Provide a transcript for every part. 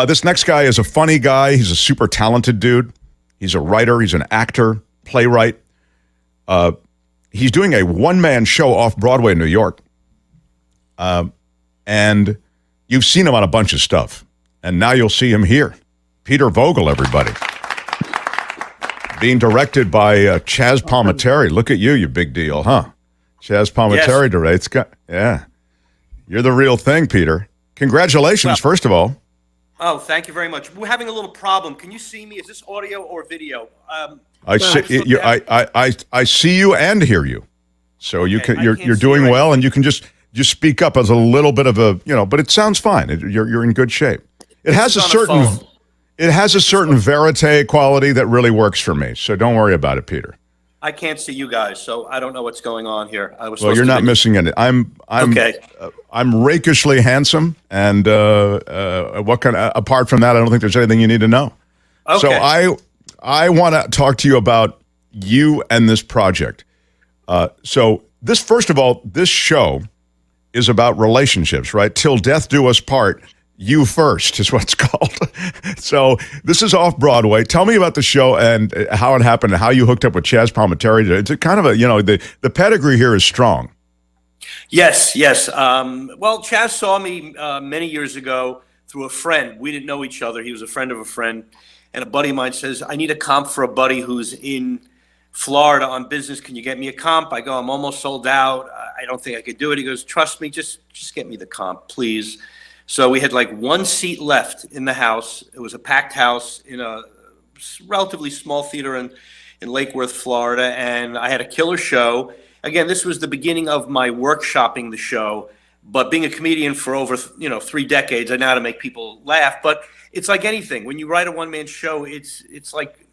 This next guy is a funny guy. He's a super talented dude. He's a writer. He's an actor, playwright. He's doing a one-man show off Broadway in New York. And you've seen him on a bunch of stuff. And now you'll see him here. Peter Fogel, everybody. Being directed by Chaz Palminteri. Look at you, you big deal, huh? Chaz Palminteri directs. Yeah. You're the real thing, Peter. Congratulations, first of all. Oh, thank you very much. We're having a little problem. Can you see me? Is this audio or video? I see you and hear you. So you're doing well, and you can just speak up as a little bit of a, but it sounds fine. You're in good shape. It has a certain verite quality that really works for me. So don't worry about it, Peter. I can't see you guys, so I don't know what's going on here. Well, you're not missing it. I'm rakishly handsome, and apart from that, I don't think there's anything you need to know. Okay. So I want to talk to you about you and this project. So first of all, this show is about relationships, right? Till death do us part. You First is what it's called. So this is off Broadway. Tell me about the show and how it happened and how you hooked up with Chaz Palminteri. It's kind of the pedigree here is strong. Yes. Well, Chaz saw me many years ago through a friend. We didn't know each other. He was a friend of a friend. And a buddy of mine says, I need a comp for a buddy who's in Florida on business. Can you get me a comp? I go, I'm almost sold out. I don't think I could do it. He goes, trust me, just get me the comp, please. So we had like one seat left in the house. It was a packed house in a relatively small theater in Lake Worth, Florida. And I had a killer show. Again, this was the beginning of my workshopping the show. But being a comedian for over 3 decades, I know how to make people laugh. But it's like anything. When you write a one-man show, it's like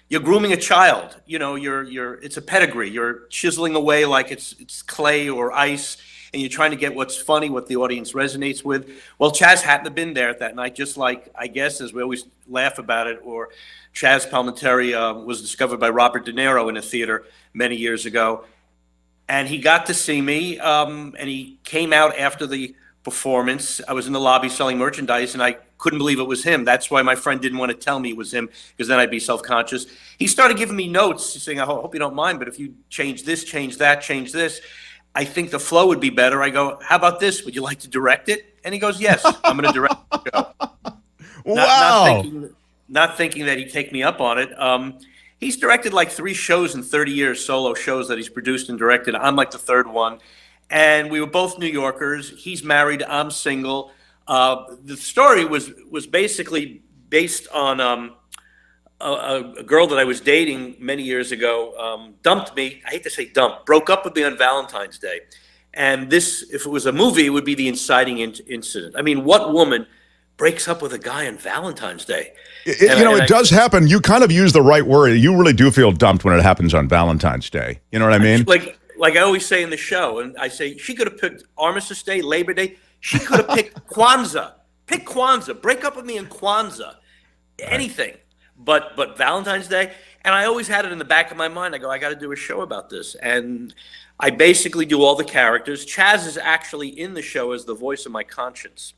you're grooming a child. It's a pedigree. You're chiseling away like it's clay or ice. And you're trying to get what's funny, what the audience resonates with. Well, Chaz hadn't have been there that night, just like, I guess, as we always laugh about it, or Chaz Palminteri was discovered by Robert De Niro in a theater many years ago. And he got to see me, and he came out after the performance. I was in the lobby selling merchandise, and I couldn't believe it was him. That's why my friend didn't want to tell me it was him, because then I'd be self-conscious. He started giving me notes, saying, I hope you don't mind, but if you change this, change that, change this, I think the flow would be better. I go, how about this? Would you like to direct it? And he goes, yes, I'm going to direct the show. Wow. Not thinking that he'd take me up on it. He's directed like 3 shows in 30 years, solo shows that he's produced and directed. I'm like the 3rd one. And we were both New Yorkers. He's married. I'm single. The story was basically based on a girl that I was dating many years ago dumped me. I hate to say dump, broke up with me on Valentine's Day. And this, if it was a movie, it would be the inciting incident. I mean, what woman breaks up with a guy on Valentine's Day? It does happen. You kind of use the right word. You really do feel dumped when it happens on Valentine's Day. You know what I mean? Like I always say in the show, and I say, she could have picked Armistice Day, Labor Day. She could have picked Kwanzaa. Pick Kwanzaa. Break up with me in Kwanzaa. Anything. But Valentine's Day, and I always had it in the back of my mind. I go, I got to do a show about this. And I basically do all the characters. Chaz is actually in the show as the voice of my conscience.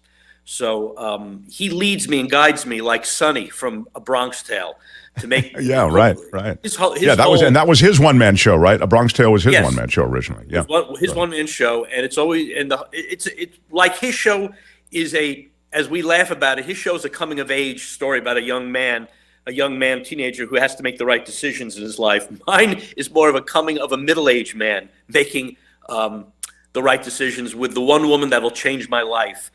So he leads me and guides me like Sonny from A Bronx Tale to make. Yeah, right. That was his one-man show, right? A Bronx Tale was his one-man show originally. Yeah, his one-man show, and it's always it's like his show is as we laugh about it. His show is a coming-of-age story about a young man, teenager who has to make the right decisions in his life. Mine is more of a middle-aged man making the right decisions with the one woman that will change my life.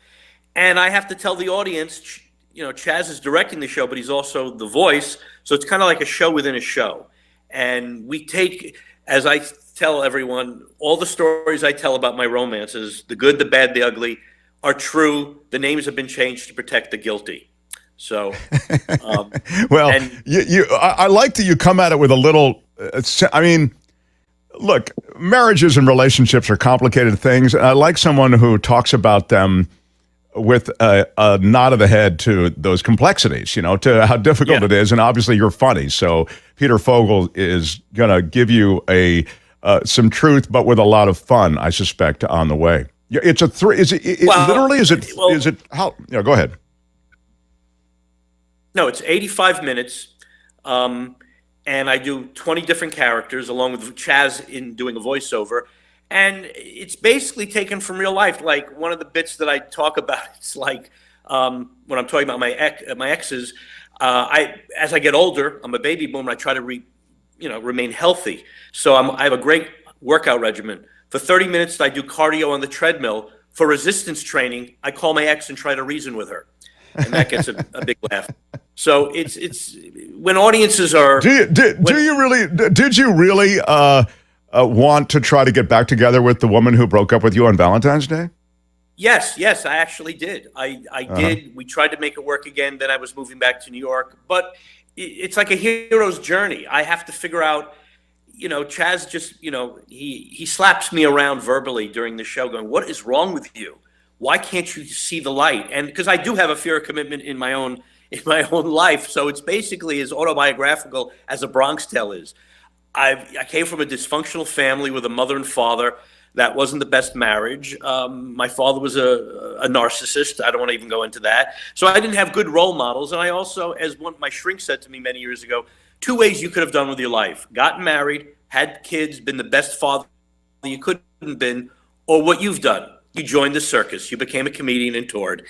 And I have to tell the audience, Chaz is directing the show, but he's also the voice. So it's kind of like a show within a show. And we take, as I tell everyone, all the stories I tell about my romances, the good, the bad, the ugly, are true. The names have been changed to protect the guilty. So, well, I like that you come at it with a little, look, marriages and relationships are complicated things. And I like someone who talks about them with a nod of the head to those complexities, to how difficult it is. And obviously you're funny. So Peter Fogel is going to give you some truth, but with a lot of fun, I suspect, on the way. It's a three. Is it how? Go ahead. No, it's 85 minutes. And I do 20 different characters along with Chaz in doing a voiceover. And it's basically taken from real life. Like one of the bits that I talk about, it's like when I'm talking about my exes, as I get older, I'm a baby boomer. I try to remain healthy. So I have a great workout regimen. For 30 minutes, I do cardio on the treadmill. For resistance training, I call my ex and try to reason with her. And that gets a big laugh. So it's when audiences are. Did you really want to try to get back together with the woman who broke up with you on Valentine's Day? Yes, I actually did. I did. We tried to make it work again. Then I was moving back to New York. But it's like a hero's journey. I have to figure out. Chaz just, he slaps me around verbally during the show, going, "What is wrong with you? Why can't you see the light?" And because I do have a fear of commitment in my own life, so it's basically as autobiographical as a Bronx Tale is. I came from a dysfunctional family with a mother and father. That wasn't the best marriage. My father was a narcissist. I don't want to even go into that. So I didn't have good role models. And I also, as my shrink said to me many years ago, 2 ways you could have done with your life: gotten married, had kids, been the best father you could have been, or what you've done. You joined the circus. You became a comedian and toured.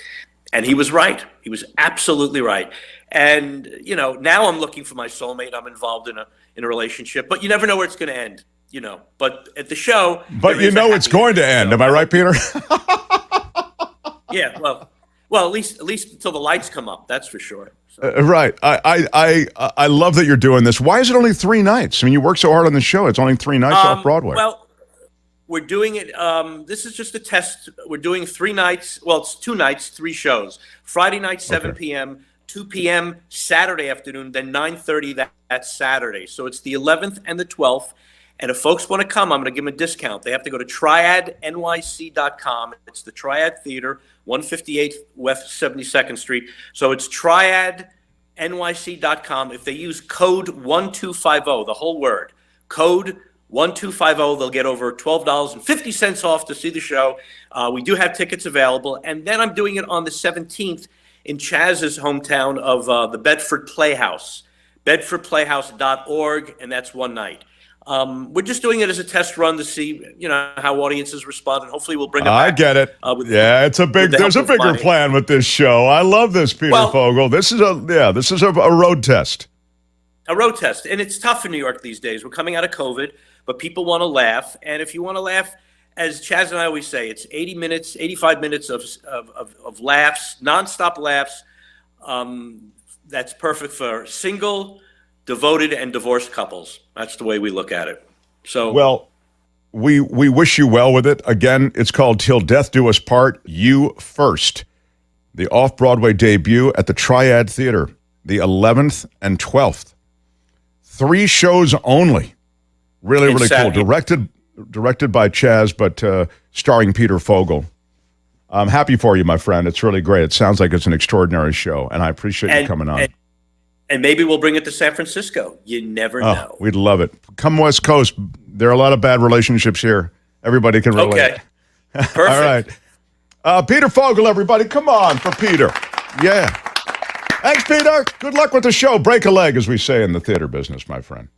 And he was right. He was absolutely right. And, now I'm looking for my soulmate. I'm involved in a relationship, but you never know where it's going to end, But at the show. But it's going to end. Am I right, Peter? Yeah. Well, at least until the lights come up. That's for sure. So. Right. I love that you're doing this. Why is it only 3 nights? I mean, you work so hard on the show. It's only 3 nights off Broadway. Well, we're doing it. This is just a test. We're doing 3 nights. Well, it's 2 nights, 3 shows. Friday night, 7 p.m., 2 p.m. Saturday afternoon, then 9:30 that Saturday. So it's the 11th and the 12th. And if folks want to come, I'm going to give them a discount. They have to go to triadnyc.com. It's the Triad Theater, 158 West 72nd Street. So it's triadnyc.com. If they use code 1250, the whole word, code 1250, they'll get over $12.50 off to see the show. We do have tickets available. And then I'm doing it on the 17th in Chaz's hometown of the Bedford Playhouse, bedfordplayhouse.org, and that's 1 night. We're just doing it as a test run to see, how audiences respond, and hopefully we'll bring it back. I get it. There's a bigger plan with this show. I love this, Peter Fogel. This is a road test. A road test, and it's tough in New York these days. We're coming out of COVID, but people want to laugh, and if you want to laugh, as Chaz and I always say, it's 85 minutes of laughs, nonstop laughs. That's perfect for single, devoted, and divorced couples. That's the way we look at it. So, well, we wish you well with it. Again, it's called Till Death Do Us Part, You First. The off-Broadway debut at the Triad Theater, the 11th and 12th. 3 shows only. Really cool. Directed by Chaz, but starring Peter Fogel. I'm happy for you, my friend. It's really great. It sounds like it's an extraordinary show, and I appreciate you coming on. And maybe we'll bring it to San Francisco. You never know. We'd love it. Come West Coast. There are a lot of bad relationships here. Everybody can relate. Okay. Perfect. All right. Peter Fogel, everybody. Come on for Peter. Yeah. Thanks, Peter. Good luck with the show. Break a leg, as we say in the theater business, my friend.